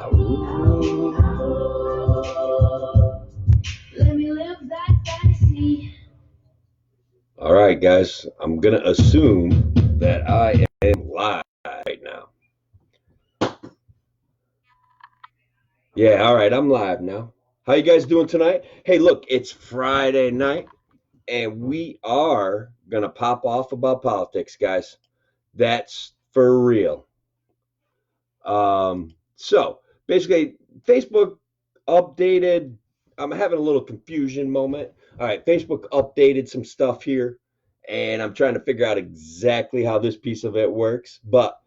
Let me live that fantasy. All right, guys, I'm going to assume that I am live right now. Yeah, all right, I'm live now. How you guys doing tonight? Hey, look, it's Friday night, and we are going to pop off about politics, guys. That's for real. So, basically, Facebook updated. I'm having a little confusion moment. All right, Facebook updated some stuff here, and I'm trying to figure out exactly how this piece of it works. But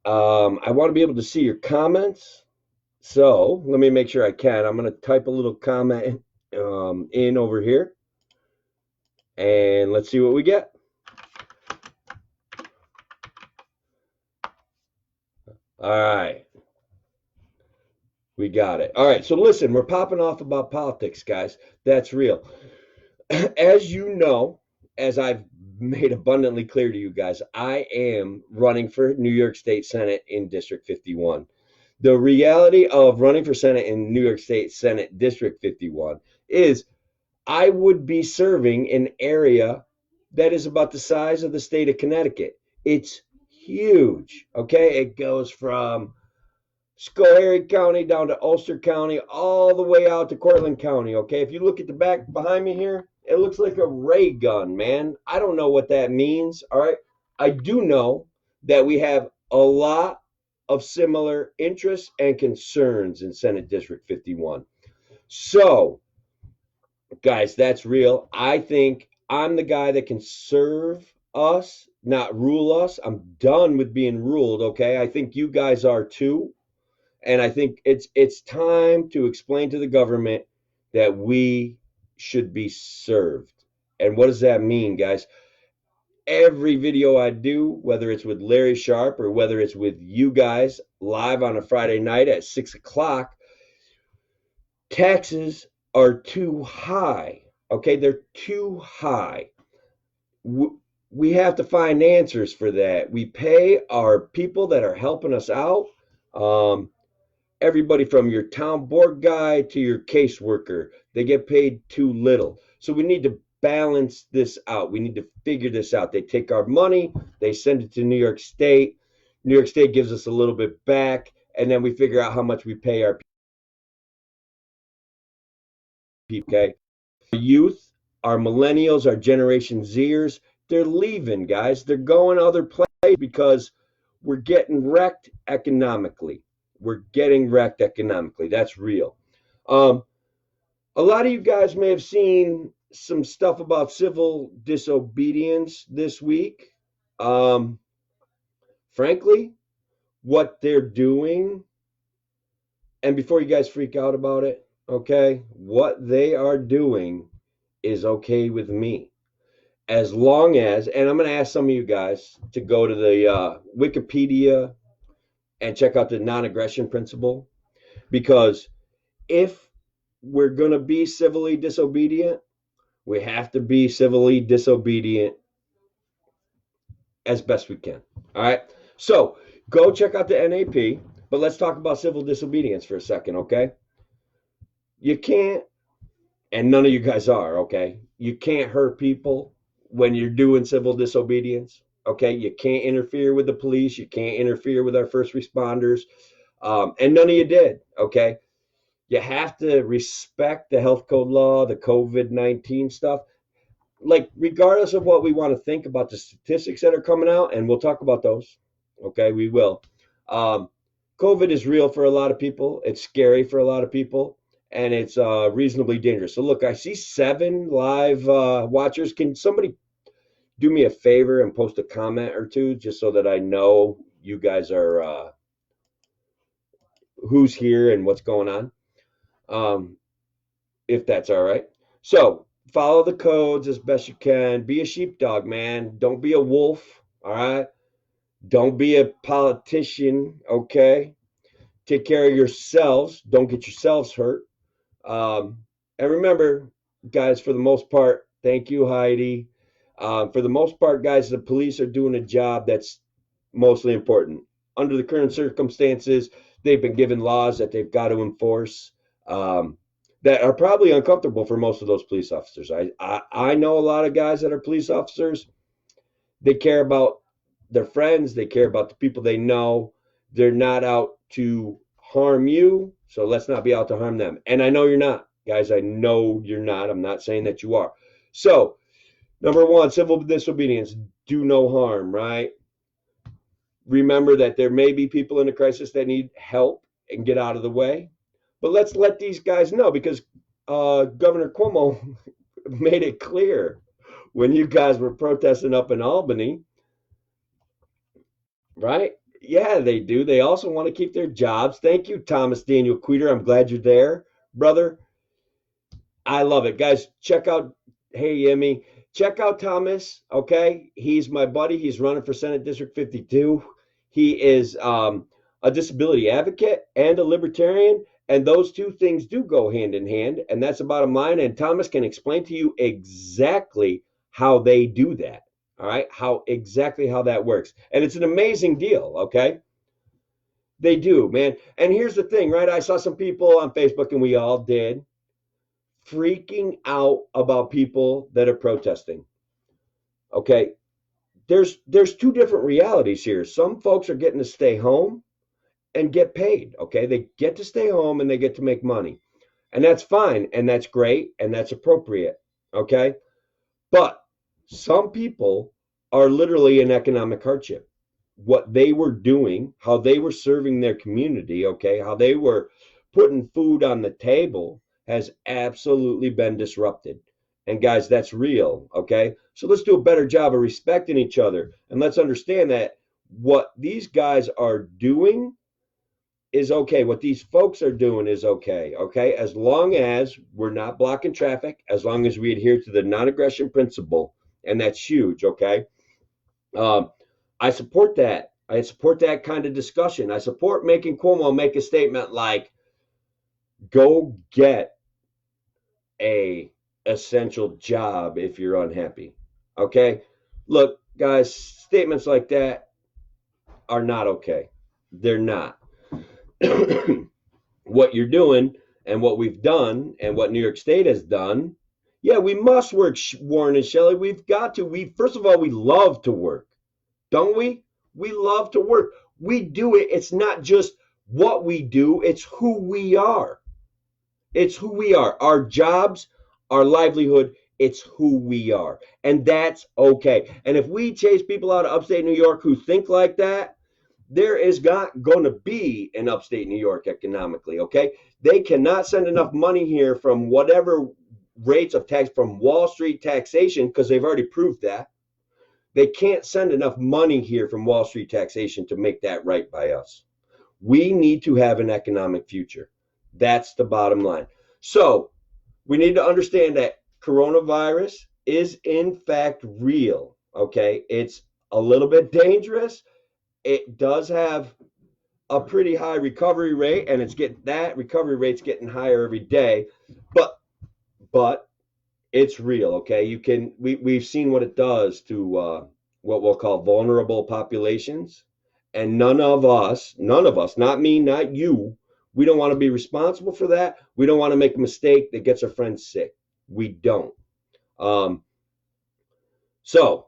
I want to be able to see your comments. So let me make sure I can. I'm going to type a little comment in over here, and let's see what we get. All right. We got it. All right. So listen, we're popping off about politics, guys. That's real. As you know, as I've made abundantly clear to you guys, I am running for New York State Senate in District 51. The reality of running for Senate in New York State Senate District 51 is I would be serving an area that is about the size of the state of Connecticut. It's huge. Okay. It goes from Schoharie County down to Ulster County, all the way out to Cortland County. Okay, if you look at the back behind me here, it looks like a ray gun, man. I don't know what that means. All right, I do know that we have a lot of similar interests and concerns in Senate District 51. So, guys, that's real. I think I'm the guy that can serve us, not rule us. I'm done with being ruled. Okay, I think you guys are too. And I think it's time to explain to the government that we should be served. And what does that mean, guys? Every video I do, whether it's with Larry Sharp or whether it's with you guys live on a Friday night at 6 o'clock, taxes are too high. Okay, they're too high. We have to find answers for that. We pay our people that are helping us out. Everybody from your town board guy to your caseworker, they get paid too little. So we need to balance this out. We need to figure this out. They take our money, they send it to New York State. New York State gives us a little bit back, and then we figure out how much we pay our people. Okay. Our youth, our millennials, our Generation Zers, they're leaving, guys. They're going other places because we're getting wrecked economically. We're getting wrecked economically. That's real. Um, a lot of you guys may have seen some stuff about civil disobedience this week. Um, Frankly, what they're doing, and before you guys freak out about it, okay, what they are doing is okay with me. As long as, and I'm going to ask some of you guys to go to the Wikipedia and check out the non aggression principle, because if we're going to be civilly disobedient, we have to be civilly disobedient as best we can. All right. So go check out the NAP, but let's talk about civil disobedience for a second, okay? You can't, and none of you guys are, okay? You can't hurt people when you're doing civil disobedience, okay? You can't interfere with the police. You can't interfere with our first responders. And none of you did, okay? You have to respect the health code law, the COVID-19 stuff. Like, regardless of what we want to think about the statistics that are coming out, and we'll talk about those, okay? We will. Um, COVID is real for a lot of people. It's scary for a lot of people, and it's reasonably dangerous. So, look, I see 7 live watchers. Can somebody do me a favor and post a comment or two just so that I know you guys are who's here and what's going on? Um, if that's all right. So follow the codes as best you can. Be a sheepdog, man. Don't be a wolf. All right. Don't be a politician. Okay. Take care of yourselves. Don't get yourselves hurt. And remember, guys, for the most part, thank you, Heidi. For the most part, guys, the police are doing a job that's mostly important. Under the current circumstances, they've been given laws that they've got to enforce, that are probably uncomfortable for most of those police officers. I know a lot of guys that are police officers. They care about their friends. They care about the people they know. They're not out to harm you. So let's not be out to harm them. And I know you're not, guys. I know you're not. I'm not saying that you are. So, number one, civil disobedience, do no harm, right? Remember that there may be people in a crisis that need help and get out of the way. But let's let these guys know, because Governor Cuomo made it clear when you guys were protesting up in Albany, right? Yeah, they do. They also want to keep their jobs. Thank you, Thomas Daniel Queter. I'm glad you're there, brother. I love it. Guys, check out, hey, Yemi, check out Thomas, okay? He's my buddy. He's running for Senate District 52. He is a disability advocate and a libertarian, and those two things do go hand in hand, and that's the bottom line. And Thomas can explain to you exactly how they do that, all right? Exactly how that works. And it's an amazing deal, okay? They do, man. And here's the thing, right? I saw some people on Facebook, and we all did, freaking out about people that are protesting. Okay, there's two different realities here. Some folks are getting to stay home and get paid. Okay, they get to stay home and they get to make money, and that's fine, and that's great, and that's appropriate. Okay, but some people are literally in economic hardship. What they were doing, how they were serving their community, okay, how they were putting food on the table has absolutely been disrupted. And guys, that's real, okay? So let's do a better job of respecting each other. And let's understand that what these guys are doing is okay. What these folks are doing is okay, okay? As long as we're not blocking traffic, as long as we adhere to the non-aggression principle, and that's huge, okay? I support that. I support that kind of discussion. I support making Cuomo make a statement like, go get a essential job if you're unhappy. Okay? Look, guys, statements like that are not okay. They're not. What you're doing and what we've done and what New York State has done, yeah, we must work, Warren and Shelley. We've got to. First of all, we love to work, don't we? We love to work. We do it. It's not just what we do, it's who we are. It's who we are. Our jobs, our livelihood, it's who we are. And that's okay. And if we chase people out of upstate New York who think like that, there is not going to be an upstate New York economically, okay? They cannot send enough money here from whatever rates of tax from Wall Street taxation, because they've already proved that. They can't send enough money here from Wall Street taxation to make that right by us. We need to have an economic future. That's the bottom line. So we need to understand that coronavirus is in fact real, okay? It's a little bit dangerous. It does have a pretty high recovery rate, and that recovery rate's getting higher every day, but it's real, okay? We've seen what it does to what we'll call vulnerable populations, and none of us, not me, not you, we don't want to be responsible for that. We don't want to make a mistake that gets our friends sick. We don't. So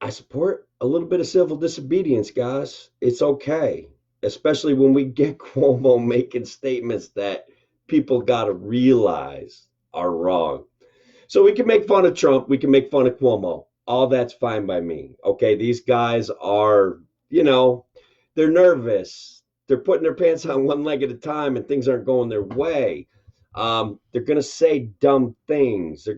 I support a little bit of civil disobedience, guys. It's okay, especially when we get Cuomo making statements that people got to realize are wrong. So we can make fun of Trump. We can make fun of Cuomo. All that's fine by me. Okay, these guys are, they're nervous. They're putting their pants on one leg at a time, and things aren't going their way. They're gonna say dumb things. They're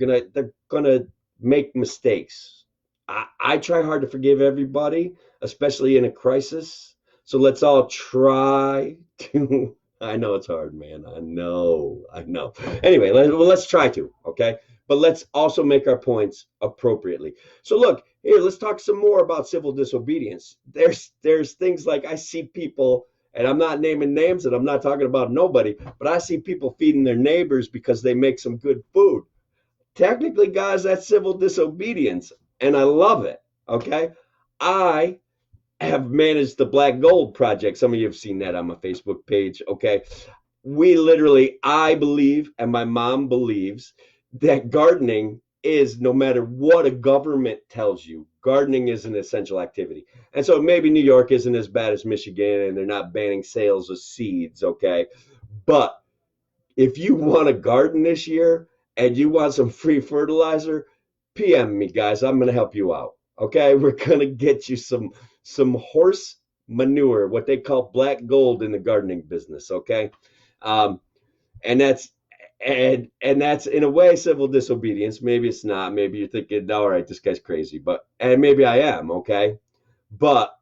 gonna make mistakes. I try hard to forgive everybody, especially in a crisis. So let's all try to. I know it's hard, man. I know. Anyway, let's try to. Okay, but let's also make our points appropriately. So look here. Let's talk some more about civil disobedience. There's things like I see people. And I'm not naming names, and I'm not talking about nobody, but I see people feeding their neighbors because they make some good food. Technically, guys, that's civil disobedience, and I love it, okay? I have managed the Black Gold Project. Some of you have seen that on my Facebook page. Okay. We literally, I believe, and my mom believes, that gardening is, no matter what a government tells you, gardening is an essential activity. And so maybe New York isn't as bad as Michigan and they're not banning sales of seeds. Okay. But if you want to garden this year and you want some free fertilizer, PM me, guys. I'm going to help you out. Okay, we're going to get you some horse manure, what they call black gold in the gardening business. Okay, um, and that's in a way civil disobedience. Maybe it's not. Maybe you're thinking, all right, this guy's crazy, and maybe I am. Okay, but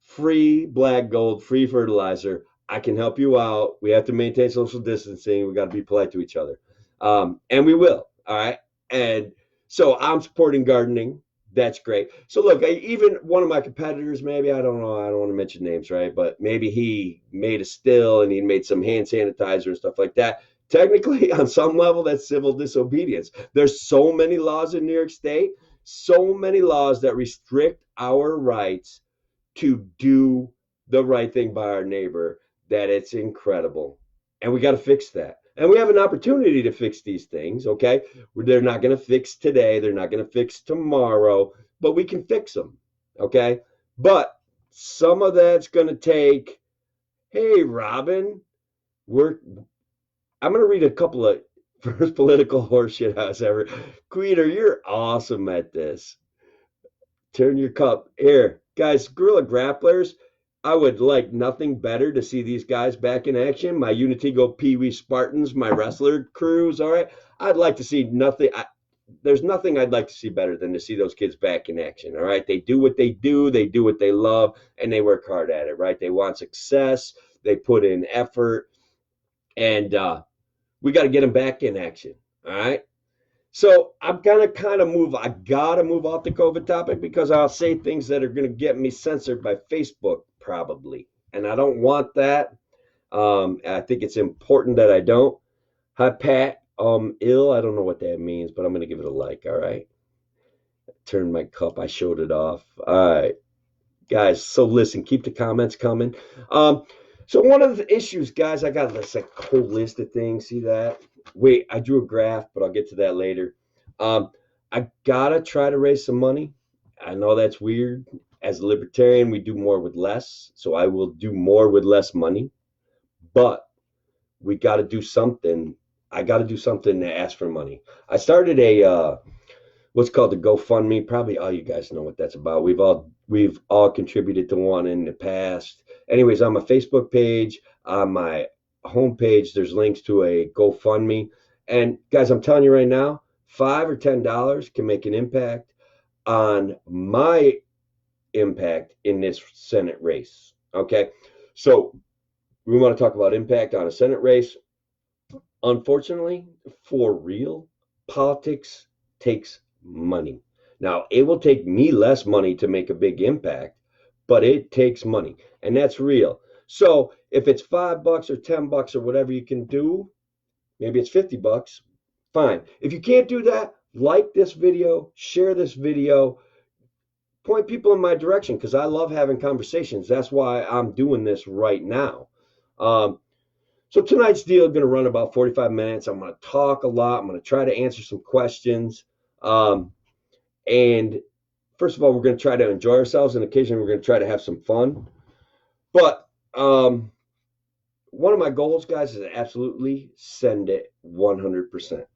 free black gold, free fertilizer. I can help you out. We have to maintain social distancing. We got to be polite to each other. And we will. All right. And so I'm supporting gardening. That's great. So look, even one of my competitors, maybe, I don't know, I don't want to mention names, right? But maybe he made a still and he made some hand sanitizer and stuff like that. Technically, on some level, that's civil disobedience. There's so many laws in New York State, so many laws that restrict our rights to do the right thing by our neighbor that it's incredible. And we got to fix that. And we have an opportunity to fix these things, okay? They're not going to fix today, they're not going to fix tomorrow, but we can fix them, okay? But some of that's going to take, hey, Robin, I'm going to read a couple of first political horseshit house ever. Queeter, you're awesome at this. Turn your cup. Here, guys, Guerrilla Grapplers, I would like nothing better to see these guys back in action. My Unitigo Pee Wee Spartans, my wrestler crews, all right? I'd like to see nothing. There's nothing I'd like to see better than to see those kids back in action, all right? They do what they do what they love, and they work hard at it, right? They want success, they put in effort, and we got to get them back in action, all right? So I'm gonna kind of move. I gotta move off the COVID topic because I'll say things that are gonna get me censored by Facebook probably, and I don't want that. I think it's important that I don't. Hi Pat. Ill. I don't know what that means, but I'm gonna give it a like. All right. Turn my cup. I showed it off. All right, guys. So listen. Keep the comments coming. So one of the issues, guys, I got this like whole list of things. See that? Wait, I drew a graph, but I'll get to that later. I gotta try to raise some money. I know that's weird. As a libertarian, we do more with less, so I will do more with less money. But we got to do something. I got to do something to ask for money. I started a what's called the GoFundMe. Probably all you guys know what that's about. We've all contributed to one in the past. Anyways, on my Facebook page, on my homepage, there's links to a GoFundMe. And guys, I'm telling you right now, $5 or $10 can make an impact on my impact in this Senate race. Okay, so we want to talk about impact on a Senate race. Unfortunately, for real, politics takes money. Now, it will take me less money to make a big impact, but it takes money, and that's real. So if it's $5 or $10 or whatever you can do, maybe it's $50, fine. If you can't do that, like this video, share this video, point people in my direction because I love having conversations. That's why I'm doing this right now. So tonight's deal is going to run about 45 minutes. I'm going to talk a lot. I'm going to try to answer some questions. And first of all, we're going to try to enjoy ourselves, and occasionally we're going to try to have some fun. But one of my goals, guys, is absolutely send it 100%.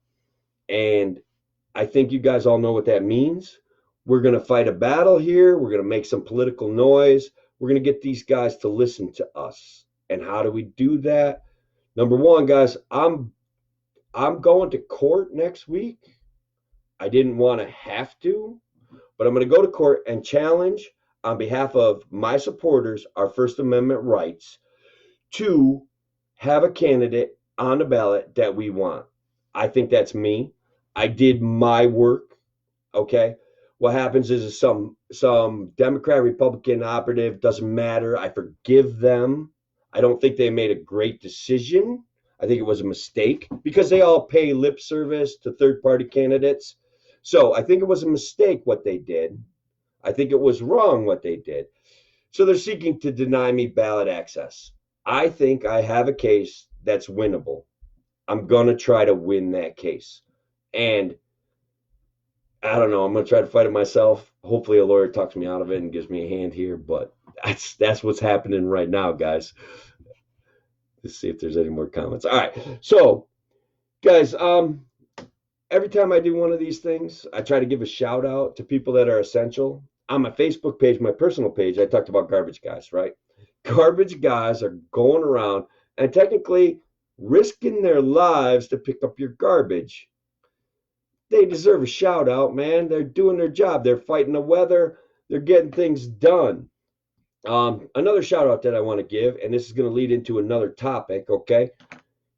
And I think you guys all know what that means. We're going to fight a battle here. We're going to make some political noise. We're going to get these guys to listen to us. And how do we do that? Number one, guys, I'm going to court next week. I didn't want to have to, but I'm going to go to court and challenge on behalf of my supporters, our First Amendment rights, to have a candidate on the ballot that we want. I think that's me. I did my work, okay? What happens is some Democrat, Republican operative, doesn't matter. I forgive them. I don't think they made a great decision. I think it was a mistake because they all pay lip service to third-party candidates. So I think it was a mistake what they did. I think it was wrong what they did. So they're seeking to deny me ballot access. I think I have a case that's winnable. I'm going to try to win that case. And I don't know. I'm going to try to fight it myself. Hopefully a lawyer talks me out of it and gives me a hand here, but that's what's happening right now, guys. Let's see if there's any more comments. All right. So, guys, every time I do one of these things, I try to give a shout out to people that are essential. On my Facebook page, my personal page, I talked about garbage guys, right? Garbage guys are going around and technically risking their lives to pick up your garbage. They deserve a shout out, man. They're doing their job. They're fighting the weather. They're getting things done. Another shout out that I want to give, and this is going to lead into another topic, okay?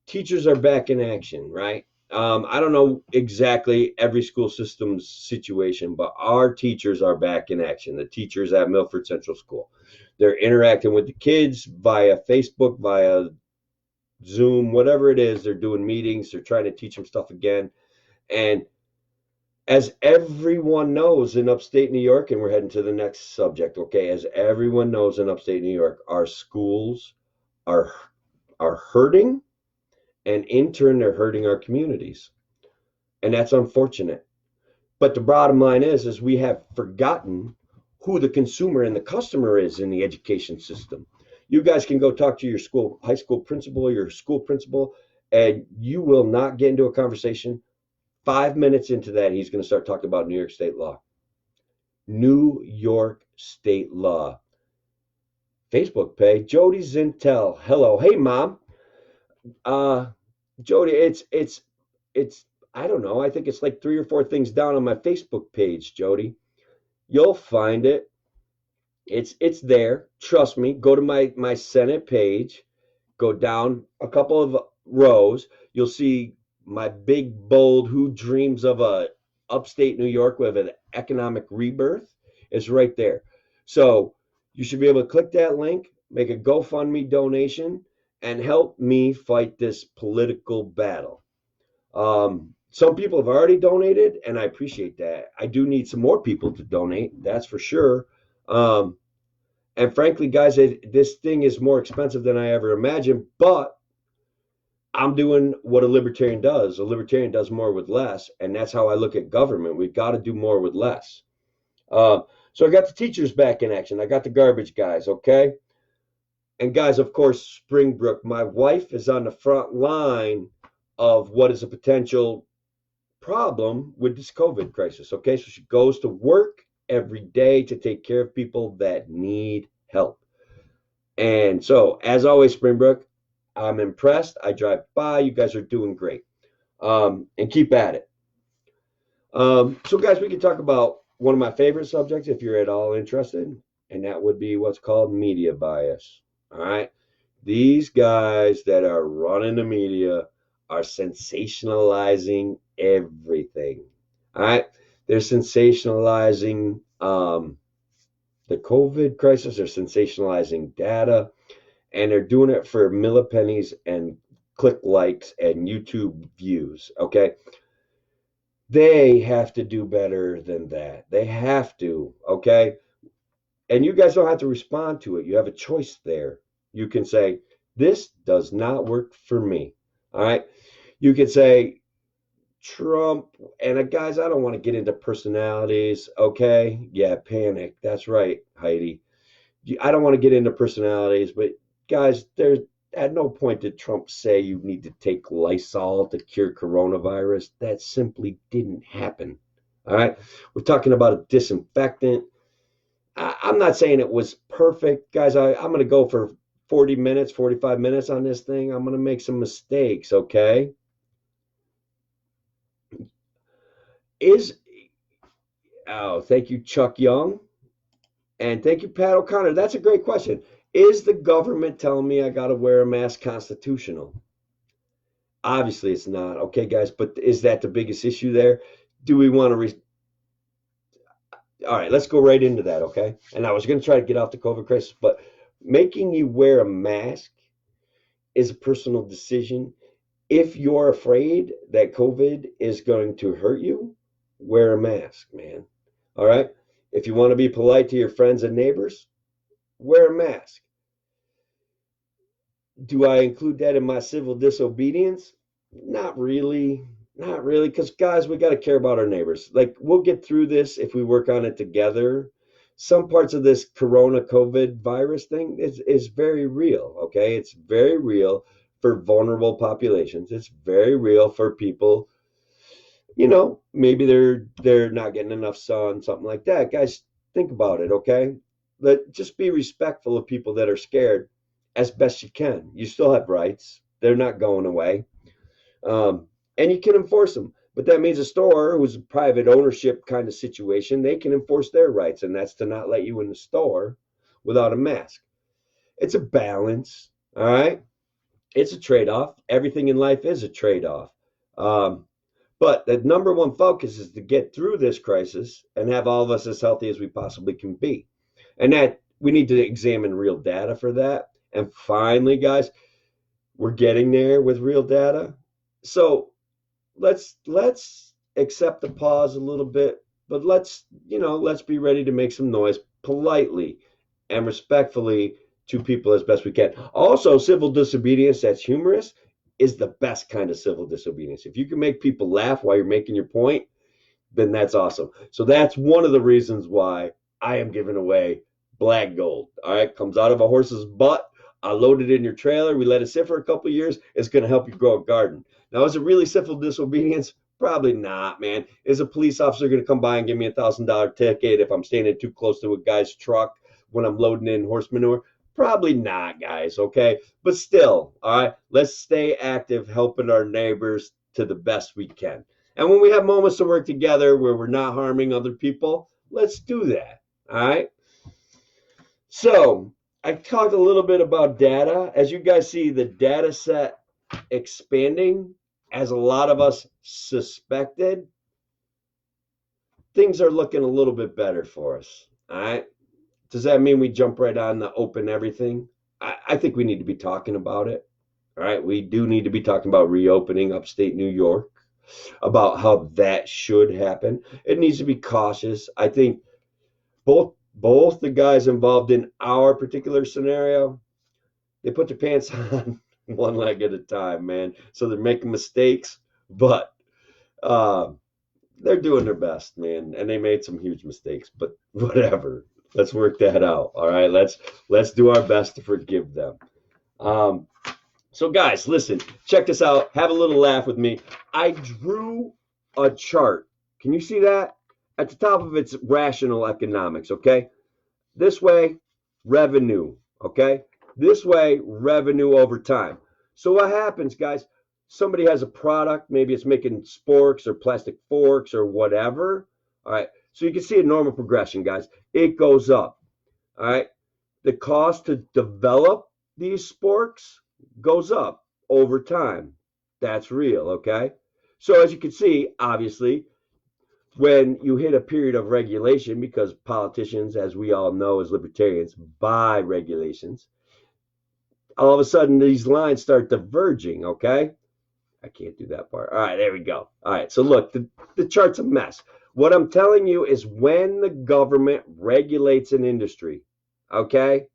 Teachers are back in action, right? I don't know exactly every school system's situation, but our teachers are back in action. The teachers at Milford Central School. They're interacting with the kids via Facebook, via Zoom, whatever it is. They're doing meetings. They're trying to teach them stuff again. And as everyone knows in upstate New York, and we're heading to the next subject, okay? As everyone knows in upstate New York, our schools are hurting, and in turn, they're hurting our communities. And that's unfortunate. But the bottom line is we have forgotten who the consumer and the customer is in the education system. You guys can go talk to your school, high school principal, your school principal, and you will not get into a conversation. 5 minutes into that, he's going to start talking about New York State law. New York State law. Facebook page, Jody Zintel. Hello. Hey, Mom. Jody, it's I don't know. I think it's like 3 or 4 things down on my Facebook page, Jody. You'll find it. It's there. Trust me. Go to my Senate page. Go down a couple of rows. You'll see my big bold "Who dreams of a upstate New York with an economic rebirth" is right there. So you should be able to click that link, make a GoFundMe donation, and help me fight this political battle. Some people have already donated, and I appreciate that. I do need some more people to donate, that's for sure. And frankly, guys, this thing is more expensive than I ever imagined, but I'm doing what a libertarian does. A libertarian does more with less, and that's how I look at government. We've got to do more with less. So I got the teachers back in action. I got the garbage guys, okay? And guys, of course, Springbrook, my wife is on the front line of what is a potential problem with this COVID crisis, okay? So she goes to work every day to take care of people that need help. And so, as always, Springbrook, I'm impressed. I drive by. You guys are doing great. And keep at it. So, guys, we can talk about one of my favorite subjects if you're at all interested, and that would be what's called media bias. All right? These guys that are running the media are sensationalizing everything. All right? They're sensationalizing the COVID crisis. They're sensationalizing data. And they're doing it for millipennies and click likes and YouTube views, okay? They have to do better than that. They have to, okay? And you guys don't have to respond to it. You have a choice there. You can say, this does not work for me, all right? You can say, Trump, and guys, I don't want to get into personalities, okay? Yeah, panic. That's right, Heidi. I don't want to get into personalities, but guys, there's at no point did Trump say you need to take Lysol to cure coronavirus. That simply didn't happen. All right. We're talking about a disinfectant. I'm not saying it was perfect. Guys, I'm going to go for 40 minutes, 45 minutes on this thing. I'm going to make some mistakes, okay? Thank you, Chuck Young. And thank you, Pat O'Connor. That's a great question. Is the government telling me I got to wear a mask constitutional? Obviously, it's not. Okay, guys, but is that the biggest issue there? Do we want to... All right, let's go right into that, okay? And I was going to try to get off the COVID crisis, but making you wear a mask is a personal decision. If you're afraid that COVID is going to hurt you, wear a mask, man. All right? If you want to be polite to your friends and neighbors, wear a mask. Do I include that in my civil disobedience? Not really. Not really. Because, guys, we got to care about our neighbors. Like, we'll get through this if we work on it together. Some parts of this corona COVID virus thing is very real. Okay. It's very real for vulnerable populations. It's very real for people, maybe they're not getting enough sun, something like that. Guys, think about it, okay? Just be respectful of people that are scared as best you can. You still have rights. They're not going away. And you can enforce them. But that means a store who's a private ownership kind of situation, they can enforce their rights, and that's to not let you in the store without a mask. It's a balance, all right? It's a trade-off. Everything in life is a trade-off. But the number one focus is to get through this crisis and have all of us as healthy as we possibly can be. And that we need to examine real data for that. And finally, guys, we're getting there with real data. So let's accept the pause a little bit, but let's be ready to make some noise politely and respectfully to people as best we can. Also, civil disobedience that's humorous is the best kind of civil disobedience. If you can make people laugh while you're making your point, then that's awesome. So that's one of the reasons why I am giving away black gold. All right, comes out of a horse's butt. I load it in your trailer. We let it sit for a couple of years. It's going to help you grow a garden. Now, is it really civil disobedience? Probably not, man. Is a police officer going to come by and give me a $1,000 ticket if I'm standing too close to a guy's truck when I'm loading in horse manure? Probably not, guys, okay? But still, all right, let's stay active helping our neighbors to the best we can. And when we have moments to work together where we're not harming other people, let's do that, all right? So I talked a little bit about data. As you guys see, the data set expanding, as a lot of us suspected, things are looking a little bit better for us, all right? Does that mean we jump right on the open everything? I think we need to be talking about it. All right. We do need to be talking about reopening upstate New York, about how that should happen. It needs to be cautious. I think both the guys involved in our particular scenario, they put their pants on one leg at a time, man. So they're making mistakes, but they're doing their best, man. And they made some huge mistakes, but whatever. Let's work that out. All right. Let's do our best to forgive them. So guys, listen, check this out. Have a little laugh with me. I drew a chart. Can you see that? At the top of it's rational economics, okay? This way, revenue, okay? This way, revenue over time. So what happens, guys? Somebody has a product, maybe it's making sporks or plastic forks or whatever. All right. So you can see a normal progression, guys. It goes up, all right? The cost to develop these sporks goes up over time. That's real, okay? So as you can see, obviously, when you hit a period of regulation, because politicians, as we all know as libertarians, buy regulations, all of a sudden these lines start diverging, okay? I can't do that part. All right, there we go. All right, so look, the chart's a mess. What I'm telling you is when the government regulates an industry, okay,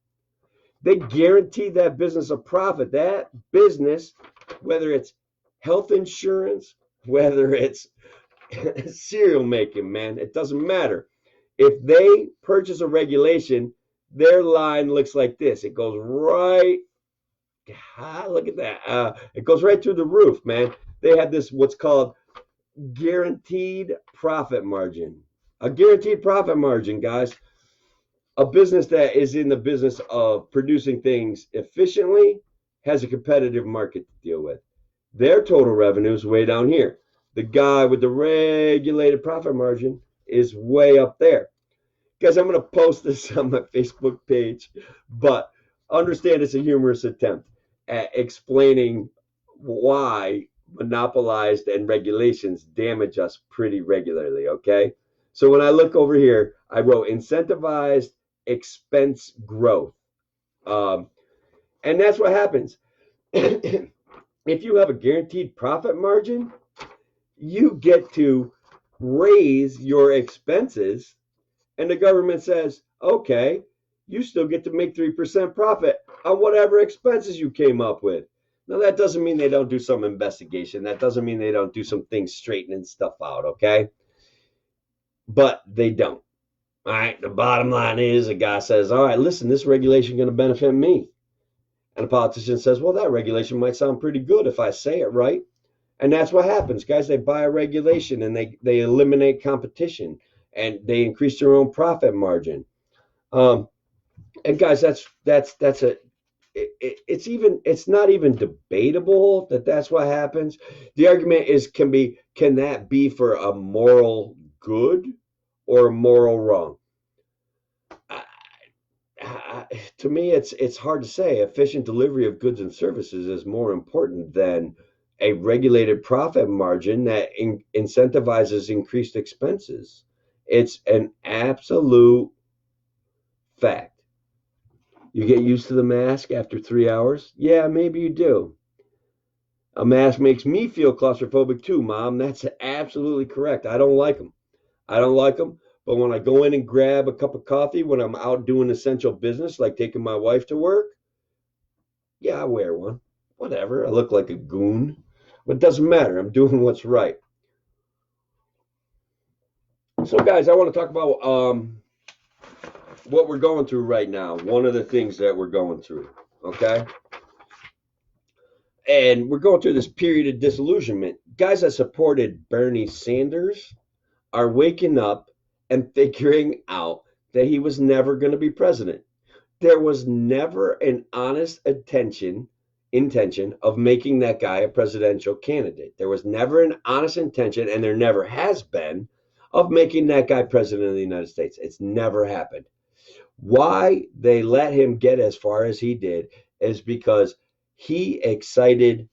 they guarantee that business a profit. That business, whether it's health insurance, whether it's cereal making, man, it doesn't matter. If they purchase a regulation, their line looks like this. It goes right, look at that. It goes right through the roof, man. They have this, what's called guaranteed profit margin. A guaranteed profit margin, guys. A business that is in the business of producing things efficiently has a competitive market to deal with. Their total revenue is way down here. The guy with the regulated profit margin is way up there. Guys, I'm going to post this on my Facebook page, but understand it's a humorous attempt at explaining why monopolized and regulations damage us pretty regularly, okay? So when I look over here, I wrote incentivized expense growth. And that's what happens. If you have a guaranteed profit margin, you get to raise your expenses, and the government says, okay, you still get to make 3% profit on whatever expenses you came up with. Now, that doesn't mean they don't do some investigation. That doesn't mean they don't do some things straightening stuff out, okay? But they don't. All right, the bottom line is a guy says, all right, listen, this regulation is going to benefit me. And a politician says, well, that regulation might sound pretty good if I say it right. And that's what happens, guys. They buy a regulation and they eliminate competition and they increase their own profit margin. And guys, it's not even debatable that that's what happens. The argument is can that be for a moral good or a moral wrong? To me, it's hard to say. Efficient delivery of goods and services is more important than a regulated profit margin that incentivizes increased expenses. It's an absolute fact. You get used to the mask after 3 hours? Yeah, maybe you do. A mask makes me feel claustrophobic too, Mom. That's absolutely correct. I don't like them. But when I go in and grab a cup of coffee when I'm out doing essential business, like taking my wife to work, yeah, I wear one. Whatever. I look like a goon. But it doesn't matter. I'm doing what's right. So, guys, I want to talk about what we're going through right now. One of the things that we're going through, okay? And we're going through this period of disillusionment. Guys that supported Bernie Sanders are waking up and figuring out that he was never going to be president. There was never an honest intention of making that guy a presidential candidate. There was never an honest intention, and there never has been, of making that guy president of the United States. It's never happened. Why they let him get as far as he did is because he excited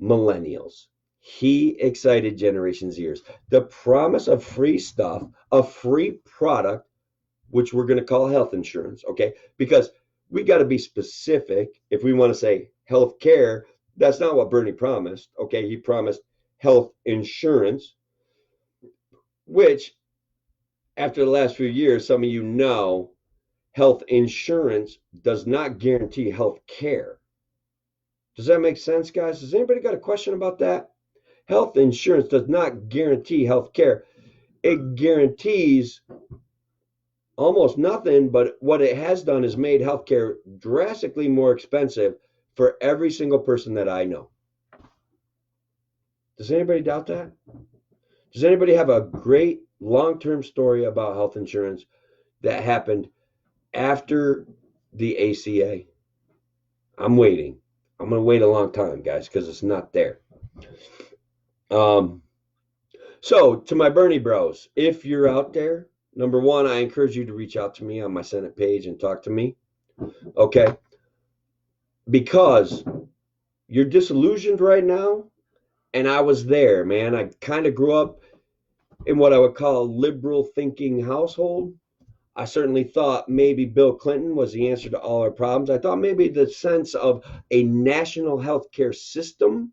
millennials. He excited Generation Zers. The promise of free stuff, a free product, which we're going to call health insurance, okay? Because we got to be specific if we want to say health care. That's not what Bernie promised, okay? He promised health insurance, which after the last few years, some of you know, health insurance does not guarantee health care. Does that make sense, guys? Has anybody got a question about that? Health insurance does not guarantee health care. It guarantees almost nothing, but what it has done is made healthcare drastically more expensive for every single person that I know. Does anybody doubt that? Does anybody have a great long-term story about health insurance that happened after the ACA? I'm waiting. I'm going to wait a long time, guys, because it's not there. So to my Bernie bros, if you're out there, number one, I encourage you to reach out to me on my Senate page and talk to me, okay? Because you're disillusioned right now, and I was there, man. I kind of grew up in what I would call a liberal thinking household. I certainly thought maybe Bill Clinton was the answer to all our problems. I thought maybe the sense of a national healthcare system,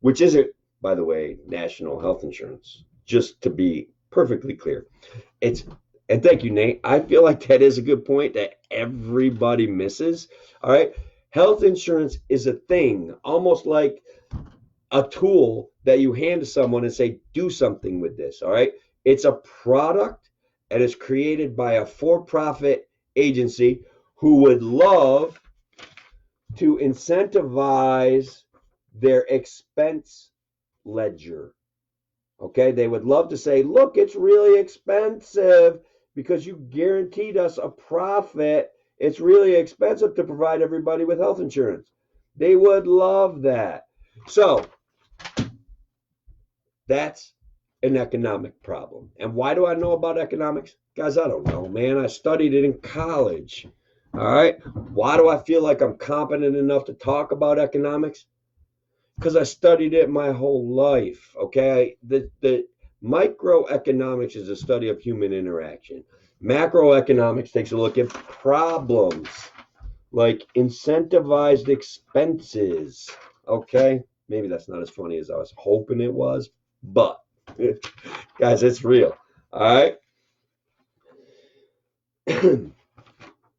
which isn't, by the way, national health insurance, just to be perfectly clear. And thank you, Nate. I feel like that is a good point that everybody misses. All right. Health insurance is a thing, almost like a tool that you hand to someone and say, do something with this. All right. It's a product and it's created by a for-profit agency who would love to incentivize their expense ledger. Okay, they would love to say, look, it's really expensive because you guaranteed us a profit. It's really expensive to provide everybody with health insurance. They would love that. So that's an economic problem. And why do I know about economics? Guys, I don't know, man. I studied it in college. All right. Why do I feel like I'm competent enough to talk about economics? Because I studied it my whole life, okay? The microeconomics is a study of human interaction. Macroeconomics takes a look at problems like incentivized expenses, okay? Maybe that's not as funny as I was hoping it was, but guys, it's real, all right?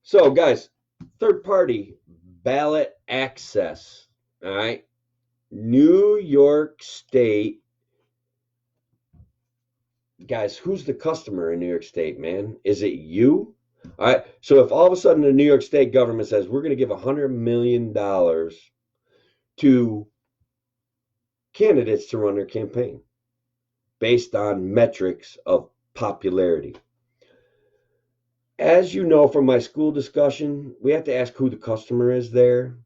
So, guys, third party ballot access. All right. New York State, guys, who's the customer in New York State, man? Is it you? All right. So, if all of a sudden the New York State government says we're going to give $100 million to candidates to run their campaign based on metrics of popularity. As you know from my school discussion, we have to ask who the customer is there.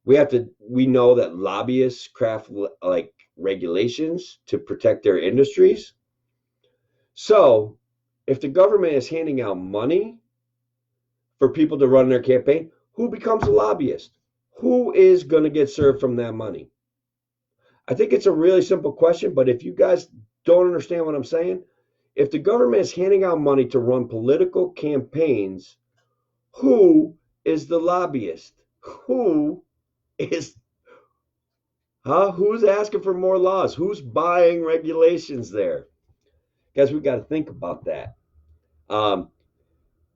We know that lobbyists craft like regulations to protect their industries. So, if the government is handing out money for people to run their campaign, who becomes a lobbyist? Who is going to get served from that money? I think it's a really simple question, but if you guys don't understand what I'm saying, if the government is handing out money to run political campaigns, who is the lobbyist? Who is who's asking for more laws? Who's buying regulations there? Guys, we got to think about that.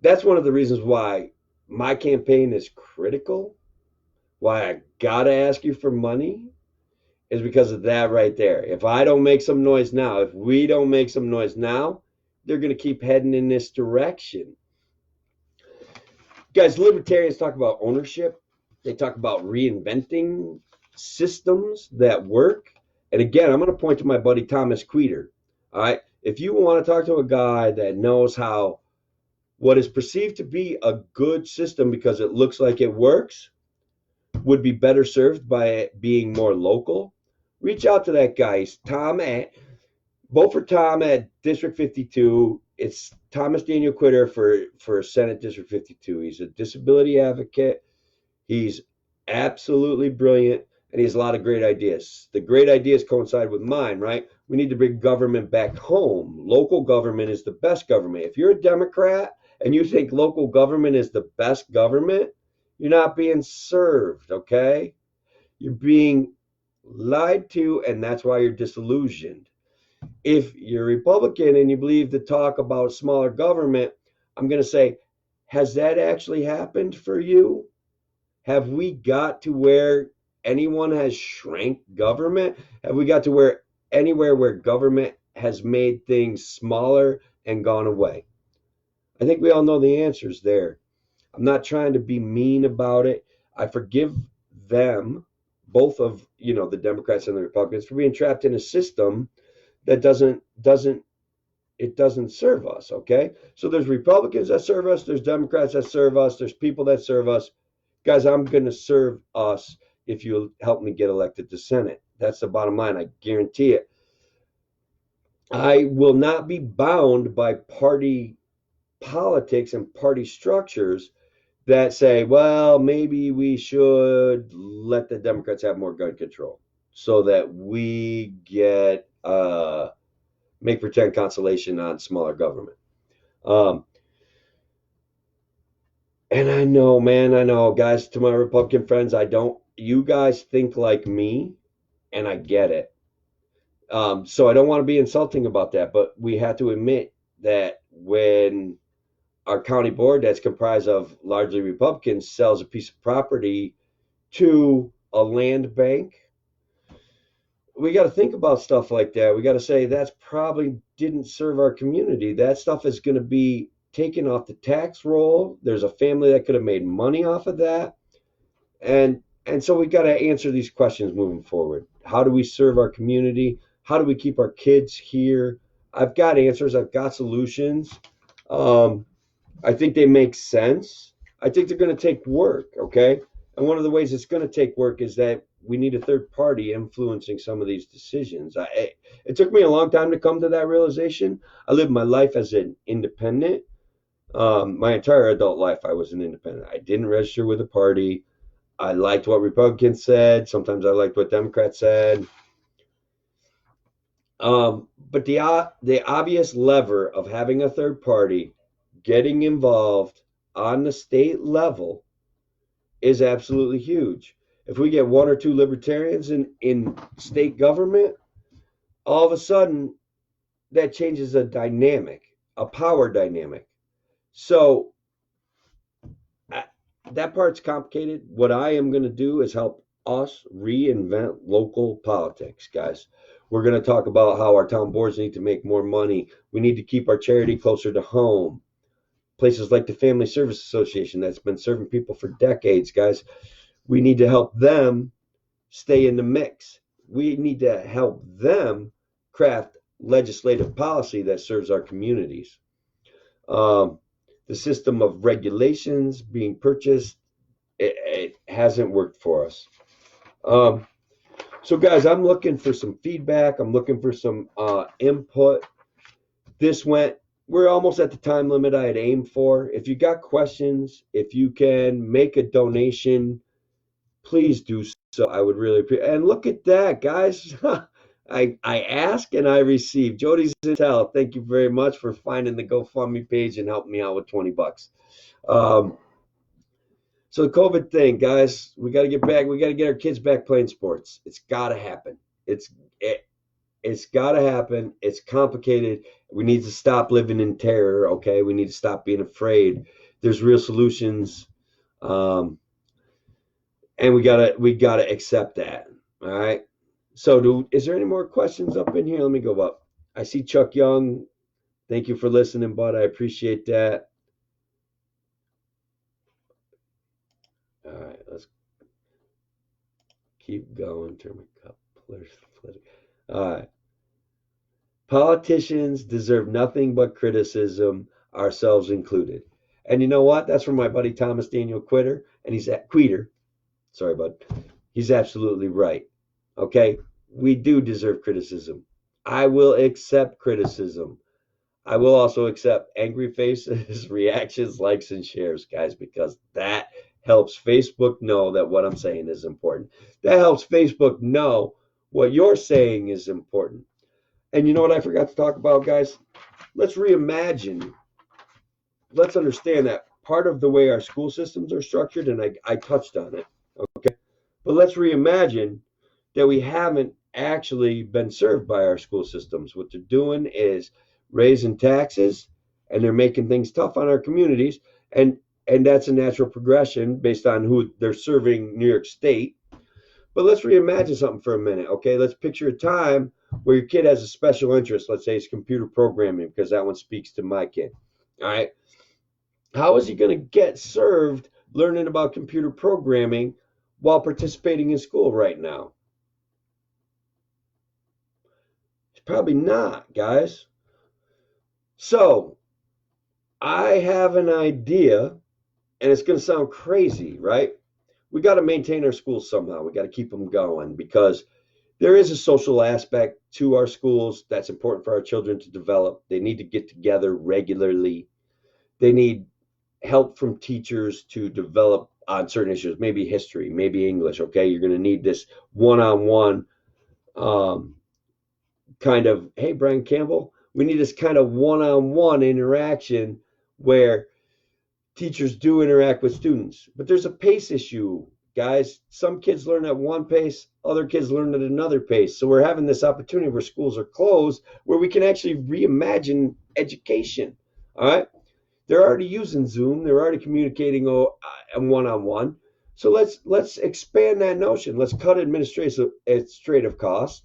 That's one of the reasons why my campaign is critical. Why I gotta ask you for money is because of that right there. If I don't make some noise now, if we don't make some noise now, they're going to keep heading in this direction. Guys, libertarians talk about ownership. They talk about reinventing systems that work. And again, I'm going to point to my buddy Thomas Queter. All right. If you want to talk to a guy that knows how what is perceived to be a good system because it looks like it works would be better served by it being more local, reach out to that guy. He's vote for Tom at District 52. It's Thomas Daniel Quitter for Senate District 52. He's a disability advocate. He's absolutely brilliant, and he has a lot of great ideas. The great ideas coincide with mine, right? We need to bring government back home. Local government is the best government. If you're a Democrat and you think local government is the best government, you're not being served, okay? You're being lied to, and that's why you're disillusioned. If you're Republican and you believe the talk about smaller government, I'm going to say, has that actually happened for you? Have we got to where anyone has shrank government? Have we got to where anywhere where government has made things smaller and gone away? I think we all know the answers there. I'm not trying to be mean about it. I forgive them, both of the Democrats and the Republicans, for being trapped in a system that doesn't serve us. Okay, so there's Republicans that serve us, there's Democrats that serve us, there's people that serve us. Guys, I'm going to serve us if you help me get elected to Senate. That's the bottom line. I guarantee it. I will not be bound by party politics and party structures that say, well, maybe we should let the Democrats have more gun control so that we get make pretend consolation on smaller government. And I know, man, I know, guys, to my Republican friends, you guys think like me, and I get it. So I don't want to be insulting about that, but we have to admit that when our county board that's comprised of largely Republicans sells a piece of property to a land bank, we got to think about stuff like that. We got to say that's probably didn't serve our community. That stuff is going to be taken off the tax roll. There's a family that could have made money off of that. And so we got to answer these questions moving forward. How do we serve our community? How do we keep our kids here? I've got answers. I've got solutions. I think they make sense. I think they're going to take work, okay? And one of the ways it's going to take work is that we need a third party influencing some of these decisions. It took me a long time to come to that realization. I lived my life as an independent. My entire adult life, I was an independent. I didn't register with a party. I liked what Republicans said. Sometimes I liked what Democrats said. But the obvious lever of having a third party getting involved on the state level is absolutely huge. If we get one or two libertarians in state government, all of a sudden that changes a dynamic, a power dynamic. So that part's complicated. What I am going to do is help us reinvent local politics, guys. We're going to talk about how our town boards need to make more money. We need to keep our charity closer to home. Places like the Family Service Association that's been serving people for decades, guys. We need to help them stay in the mix. We need to help them craft legislative policy that serves our communities. The system of regulations being purchased, it hasn't worked for us. So guys, I'm looking for some feedback. I'm looking for some input. We're almost at the time limit I had aimed for. If you got questions, if you can make a donation, please do so. I would really appreciate it. And look at that, guys. I ask and I receive. Jody's Intel, thank you very much for finding the GoFundMe page and helping me out with $20. So the COVID thing, guys, we got to get back. We got to get our kids back playing sports. It's got to happen. It's got to happen. It's complicated. We need to stop living in terror. Okay, we need to stop being afraid. There's real solutions, and we gotta accept that. All right. So, is there any more questions up in here? Let me go up. I see Chuck Young. Thank you for listening, bud. I appreciate that. All right, let's keep going. Turn my cup. All right. Politicians deserve nothing but criticism, ourselves included. And you know what? That's from my buddy Thomas Daniel Quitter, and he's at Queter. Sorry, bud. He's absolutely right. Okay, we do deserve criticism. I will accept criticism. I will also accept angry faces, reactions, likes, and shares, guys, because that helps Facebook know that what I'm saying is important. That helps Facebook know what you're saying is important. And you know what I forgot to talk about, guys? Let's reimagine. Let's understand that part of the way our school systems are structured, and I touched on it, okay? But let's reimagine that we haven't actually been served by our school systems. What they're doing is raising taxes, and they're making things tough on our communities, and that's a natural progression based on who they're serving New York State. But let's reimagine something for a minute, okay? Let's picture a time where your kid has a special interest. Let's say it's computer programming, because that one speaks to my kid, all right? How is he going to get served learning about computer programming while participating in school right now? Probably not, guys. So I have an idea, and it's going to sound crazy, right? We got to maintain our schools somehow. We got to keep them going, because there is a social aspect to our schools that's important for our children to develop. They need to get together regularly. They need help from teachers to develop on certain issues, maybe history, maybe English. Okay, you're going to need this one-on-one kind of, hey, Brian Campbell, we need this kind of one-on-one interaction where teachers do interact with students. But there's a pace issue, guys. Some kids learn at one pace, other kids learn at another pace. So we're having this opportunity where schools are closed, where we can actually reimagine education. All right. They're already using Zoom. They're already communicating one-on-one. So let's expand that notion. Let's cut administrative costs.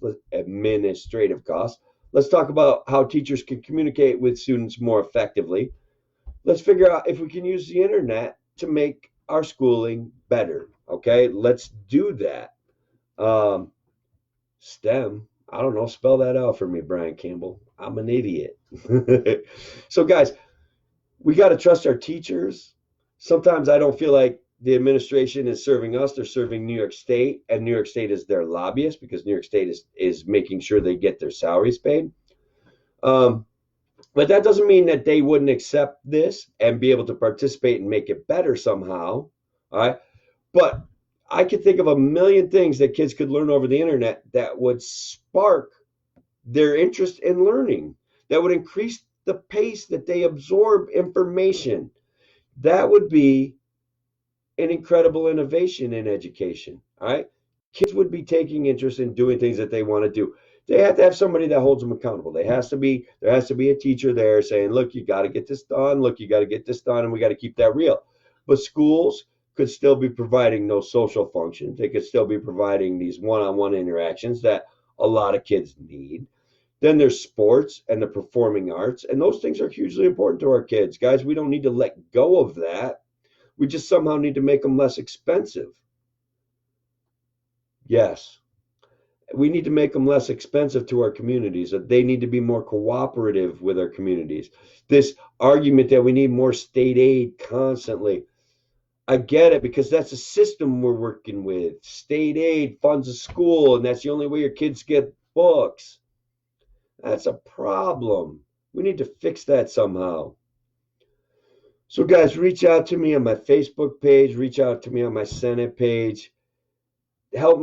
Let's talk about how teachers can communicate with students more effectively. Let's figure out if we can use the internet to make our schooling better. Okay, let's do that. STEM. I don't know. Spell that out for me, Brian Campbell. I'm an idiot. So, guys, we got to trust our teachers. Sometimes I don't feel like the administration is serving us. They're serving New York State, and New York State is their lobbyist, because New York State is making sure they get their salaries paid. But that doesn't mean that they wouldn't accept this and be able to participate and make it better somehow. All right. But I could think of a million things that kids could learn over the internet that would spark their interest in learning, that would increase the pace that they absorb information. That would be an incredible innovation in education. All right. Kids would be taking interest in doing things that they want to do. They have to have somebody that holds them accountable. There has to be a teacher there saying, look, you got to get this done. Look, you got to get this done, and we got to keep that real. But schools could still be providing those social functions. They could still be providing these one-on-one interactions that a lot of kids need. Then there's sports and the performing arts, and those things are hugely important to our kids. Guys, we don't need to let go of that. We just somehow need to make them less expensive. Yes, we need to make them less expensive to our communities. They need to be more cooperative with our communities. This argument that we need more state aid constantly, I get it, because that's a system we're working with. State aid funds a school, and that's the only way your kids get books. That's a problem. We need to fix that somehow. So, guys, reach out to me on my Facebook page, reach out to me on my Senate page. Help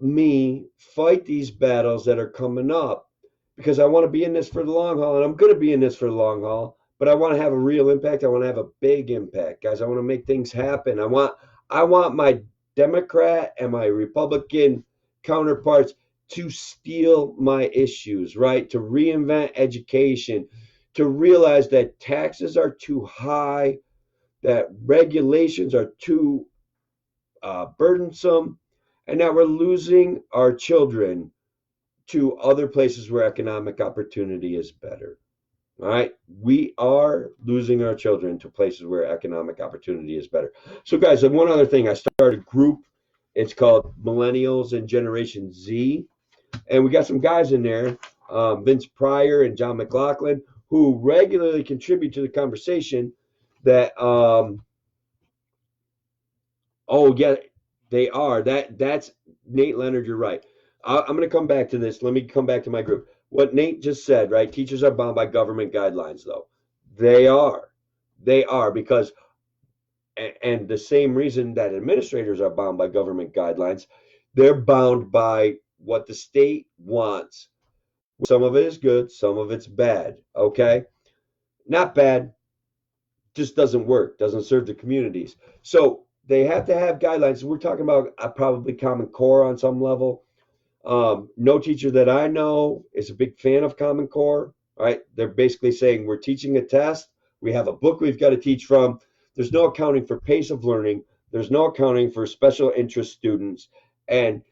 me fight these battles that are coming up, because I want to be in this for the long haul, and I'm going to be in this for the long haul, but I want to have a real impact. I want to have a big impact, guys. I want to make things happen. I want my Democrat and my Republican counterparts to steal my issues, right? To reinvent education, to realize that taxes are too high, that regulations are too burdensome, and that we're losing our children to other places where economic opportunity is better. All right. We are losing our children to places where economic opportunity is better. So, guys, and one other thing, I started a group. It's called Millennials and Generation Z. And we got some guys in there, Vince Pryor and John McLaughlin, who regularly contribute to the conversation that, oh, yeah, they are. That's Nate Leonard. You're right. I'm going to come back to this. Let me come back to my group. What Nate just said, right? Teachers are bound by government guidelines, though. They are. They are, because, and the same reason that administrators are bound by government guidelines, they're bound by what the state wants. Some of it is good, some of it's bad. Okay? Not bad, just doesn't work, doesn't serve the communities. So they have to have guidelines. We're talking about probably Common Core on some level. No teacher that I know is a big fan of Common Core. Right? They're basically saying we're teaching a test. We have a book we've got to teach from. There's no accounting for pace of learning. There's no accounting for special interest students. And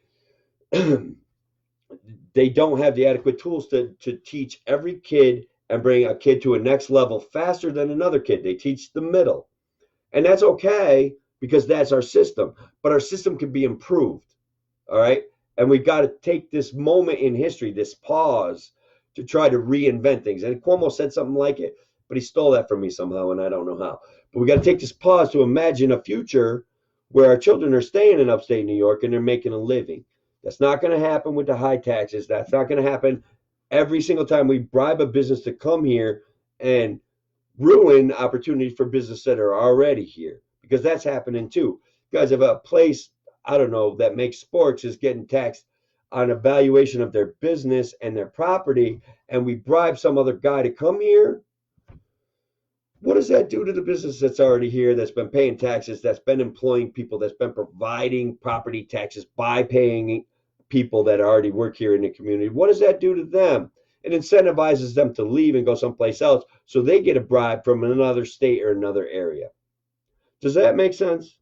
they don't have the adequate tools to teach every kid and bring a kid to a next level faster than another kid. They teach the middle. And that's okay, because that's our system. But our system can be improved. All right? And we've got to take this moment in history, this pause, to try to reinvent things. And Cuomo said something like it, but he stole that from me somehow, and I don't know how. But we got to take this pause to imagine a future where our children are staying in upstate New York and they're making a living. That's not going to happen with the high taxes. That's not going to happen every single time we bribe a business to come here and ruin opportunities for businesses that are already here, because that's happening too. Guys, if a place, I don't know, that makes sports is getting taxed on a valuation of their business and their property, and we bribe some other guy to come here, what does that do to the business that's already here, that's been paying taxes, that's been employing people, that's been providing property taxes by paying people that already work here in the community? What does that do to them? It incentivizes them to leave and go someplace else, so they get a bribe from another state or another area. Does that make sense?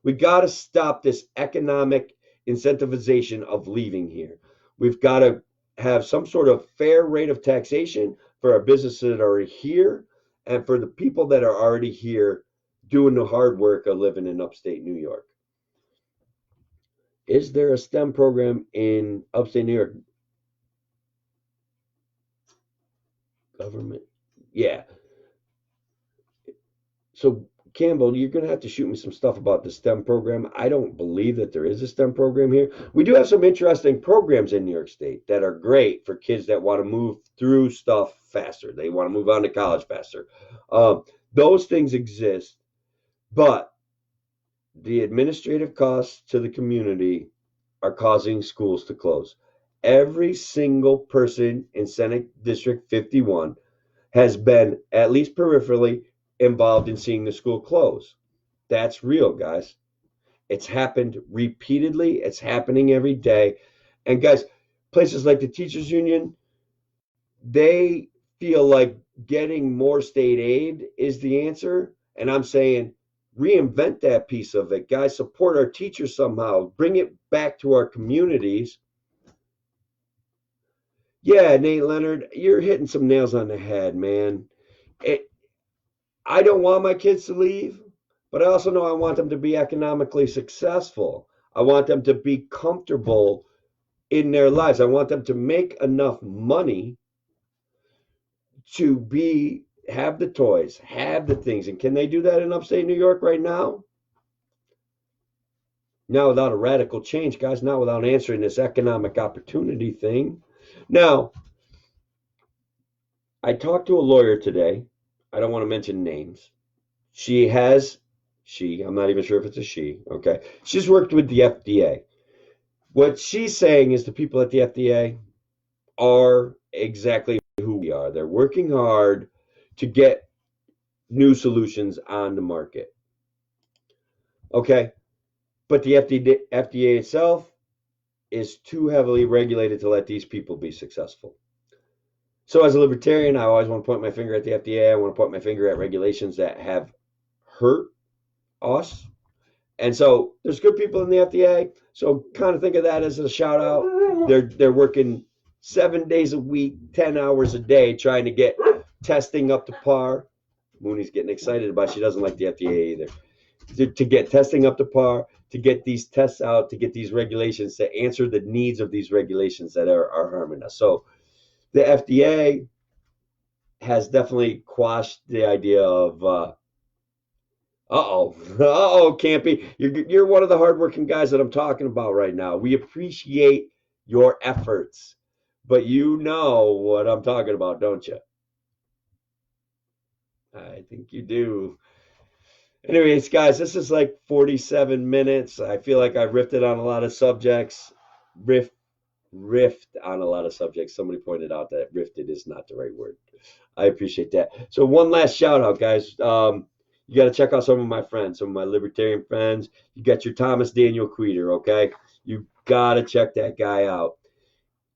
We got to stop this economic incentivization of leaving here. We've got to have some sort of fair rate of taxation for our businesses that are here, and for the people that are already here doing the hard work of living in upstate New York. Is there a STEM program in upstate New York? Government? Yeah. So, Campbell, you're going to have to shoot me some stuff about the STEM program. I don't believe that there is a STEM program here. We do have some interesting programs in New York State that are great for kids that want to move through stuff faster. They want to move on to college faster. Those things exist, but the administrative costs to the community are causing schools to close. Every single person in Senate District 51 has been, at least peripherally, involved in seeing the school close. That's real, guys. It's happened repeatedly. It's happening every day. And guys, places like the teachers union, they feel like getting more state aid is the answer. And I'm saying, reinvent that piece of it, guys. Support our teachers somehow. Bring it back to our communities. Yeah, Nate Leonard, you're hitting some nails on the head, man. It, I don't want my kids to leave, but I also know I want them to be economically successful. I want them to be comfortable in their lives. I want them to make enough money to be have the toys, have the things. And can they do that in upstate New York right now? Now, without a radical change, guys, not without answering this economic opportunity thing. Now, I talked to a lawyer today. I don't want to mention names. I'm not even sure if it's a she, okay? She's worked with the FDA. What she's saying is the people at the FDA are exactly who we are. They're working hard to get new solutions on the market, okay? But the FDA itself is too heavily regulated to let these people be successful. So as a libertarian, I always want to point my finger at the FDA. I want to point my finger at regulations that have hurt us. And so there's good people in the FDA. So kind of think of that as a shout out. They're working 7 days a week, 10 hours a day, trying to get testing up to par. Mooney's getting excited about. She doesn't like the FDA either. To get testing up to par, to get these tests out, to get these regulations to answer the needs of these regulations that are harming us. So the FDA has definitely quashed the idea of Campy, you're one of the hardworking guys that I'm talking about right now. We appreciate your efforts, but you know what I'm talking about, don't you? I think you do. Anyways, guys, this is like 47 minutes. I feel like I riffed on a lot of subjects. Riffed on a lot of subjects. Somebody pointed out that rifted is not the right word. I appreciate that. So one last shout out, guys. You got to check out some of my friends, some of my libertarian friends. You got your Thomas Daniel Queter, okay? You got to check that guy out.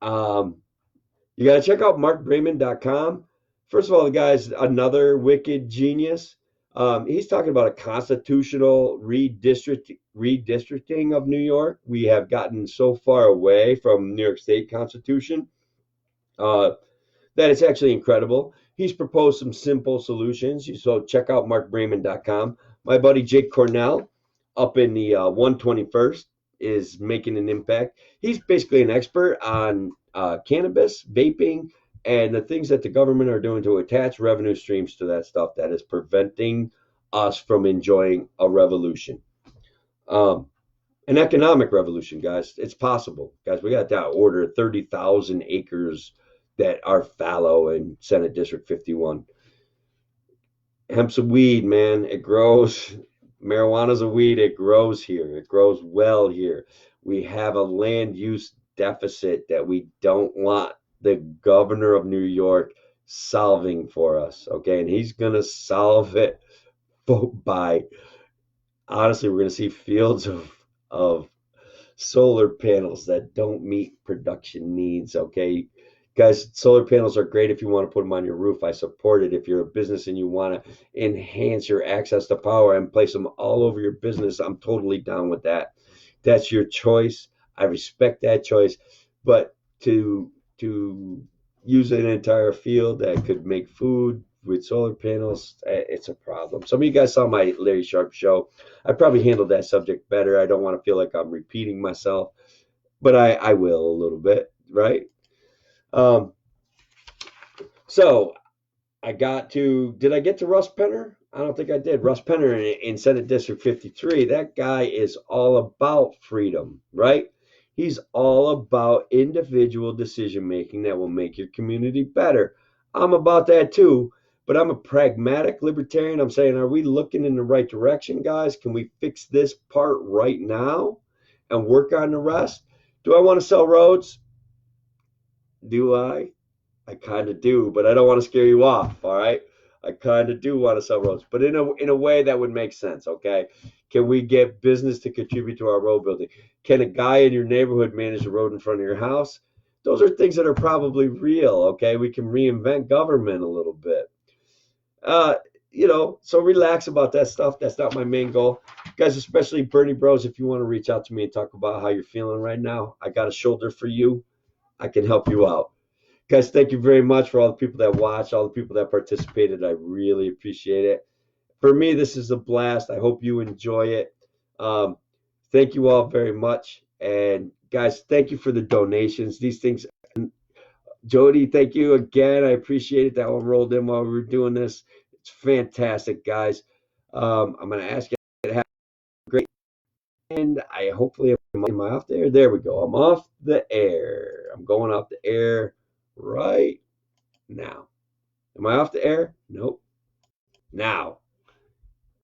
You got to check out markbrayman.com. First of all, the guy's another wicked genius. He's talking about a constitutional redistricting of New York. We have gotten so far away from New York State Constitution that it's actually incredible. He's proposed some simple solutions. So check out markbrayman.com. My buddy Jake Cornell up in the 121st is making an impact. He's basically an expert on cannabis, vaping, and the things that the government are doing to attach revenue streams to that stuff that is preventing us from enjoying a revolution. An economic revolution, guys. It's possible. Guys, we got that order 30,000 acres that are fallow in Senate District 51. Hemp's a weed, man. It grows. Marijuana's a weed. It grows here. It grows well here. We have a land use deficit that we don't want the governor of New York solving for us, okay? And he's going to solve it by, honestly, we're going to see fields of solar panels that don't meet production needs, okay? Guys, solar panels are great if you want to put them on your roof. I support it. If you're a business and you want to enhance your access to power and place them all over your business, I'm totally down with that. That's your choice. I respect that choice. But to use an entire field that could make food with solar panels, it's a problem. Some of you guys saw my Larry Sharp show. I probably handled that subject better. I don't want to feel like I'm repeating myself, but I will a little bit, right? So did I get to Russ Penner? I don't think I did. Russ Penner in Senate District 53, that guy is all about freedom, right? He's all about individual decision making that will make your community better. I'm about that too, but I'm a pragmatic libertarian. I'm saying, are we looking in the right direction, guys? Can we fix this part right now and work on the rest? Do I want to sell roads? Do I? I kind of do, but I don't want to scare you off, all right? I kind of do want to sell roads, but in a way that would make sense, okay? Can we get business to contribute to our road building? Can a guy in your neighborhood manage the road in front of your house? Those are things that are probably real, okay? We can reinvent government a little bit. so relax about that stuff. That's not my main goal. Guys, especially Bernie Bros, if you want to reach out to me and talk about how you're feeling right now, I got a shoulder for you. I can help you out. Guys, thank you very much for all the people that watched, all the people that participated. I really appreciate it. For me, this is a blast. I hope you enjoy it. Um, thank you all very much. And guys, thank you for the donations. These things, Jody, thank you again. I appreciate it. That one rolled in while we were doing this. It's fantastic, guys. I'm going to ask you to have a great, and I hopefully am I off the air? There we go. I'm off the air. I'm going off the air right now. Am I off the air? Nope. Now.